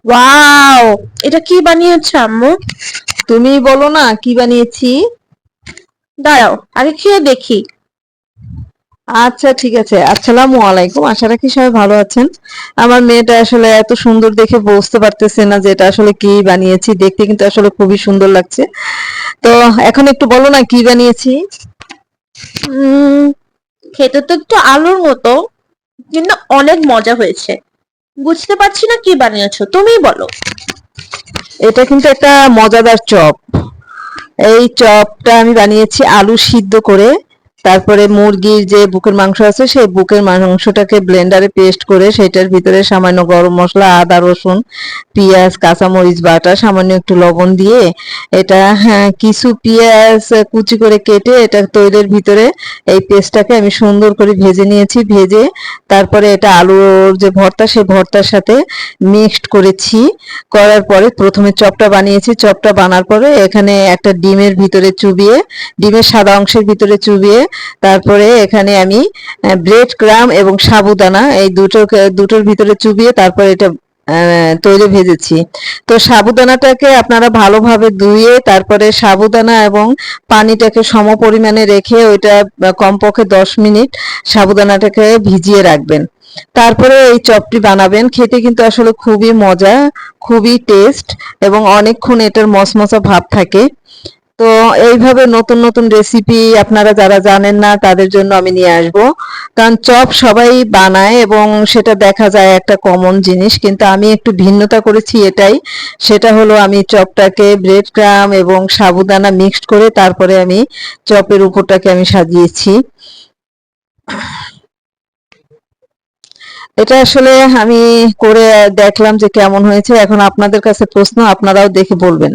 Wow, এটা কি বানিয়েছো আম্মু? তুমি বলো না কি বানিয়েছি। দাঁড়াও আগে খেয়ে দেখি। আচ্ছা ঠিক আছে, আসসালামু আলাইকুম, আশা রাখি সবাই ভালো আছেন। আমার মেয়েটা আসলে এত সুন্দর দেখে বুঝতে পারতেছে না যে এটা আসলে কি বানিয়েছি, দেখতে কিন্তু আসলে খুবই সুন্দর লাগছে। তো এখন একটু বলো না কি বানিয়েছি। উম খেতে তো একটু আলুর মতো, কিন্তু অনেক মজা হয়েছে। বুঝতে পারছি না কি বানিয়েছো, তুমিই বলো। এটা কিন্তু একটা মজাদার চপ। এই চপটা আমি বানিয়েছি আলু সিদ্ধ করে, তারপরে মুরগির যে বুকের মাংস আছে সেই বুকের মাংসটাকে ব্লেন্ডারে পেস্ট করে সেটার ভিতরে সামান্য গরম মশলা, আদা, রসুন, পেঁয়াজ, কাঁচামরিচ বাটা, সামান্য একটু লবণ দিয়ে এটা, হ্যাঁ, কিছু পেঁয়াজ কুচি করে কেটে এটা তৈলের ভিতরে এই পেস্টটাকে আমি সুন্দর করে ভেজে নিয়েছি। ভেজে তারপরে এটা আলুর যে ভর্তা সেই ভর্তার সাথে মিক্সড করেছি। করার পরে প্রথমে চপটা বানিয়েছি। চপটা বানার পরে এখানে একটা ডিমের ভিতরে চুবিয়ে, ডিমের সাদা অংশের ভিতরে চুবিয়ে, তারপরে এখানে আমি ব্রেড ক্রাম এবং সাবুদানা এই দুটোর ভিতরে চুবিয়ে তারপরে এটা তৈলে ভেজেছি। তো সাবুদানাটাকে আপনারা ভালোভাবে ধুয়ে তারপরে সাবুদানা এবং পানিটাকে সম পরিমাণে রেখে ওইটা কমপক্ষে 10 মিনিট সাবুদানাটাকে ভিজিয়ে রাখবেন। তারপরে এই চপটি বানাবেন। খেতে কিন্তু আসলে খুবই মজা, খুবই টেস্ট এবং অনেকক্ষণ এটার মচমচা ভাব থাকে। তো এইভাবে নতুন নতুন রেসিপি আপনারা যারা জানেন না তাদের জন্য আমি নিয়ে আসব। কারণ চপ সবাই বানায় এবং সেটা দেখা যায় একটা কমন জিনিস, কিন্তু আমি একটু ভিন্নতা করেছি এটাই। সেটা হলো আমি চপটাকে ব্রেড ক্রাম এবং সাবুদানা মিক্সড করে তারপরে আমি চপের উপরটাকে আমি সাজিয়েছি। এটা আসলে আমি করে দেখলাম যে কেমন হয়েছে। এখন আপনাদের কাছে প্রশ্ন, আপনারাও দেখে বলবেন।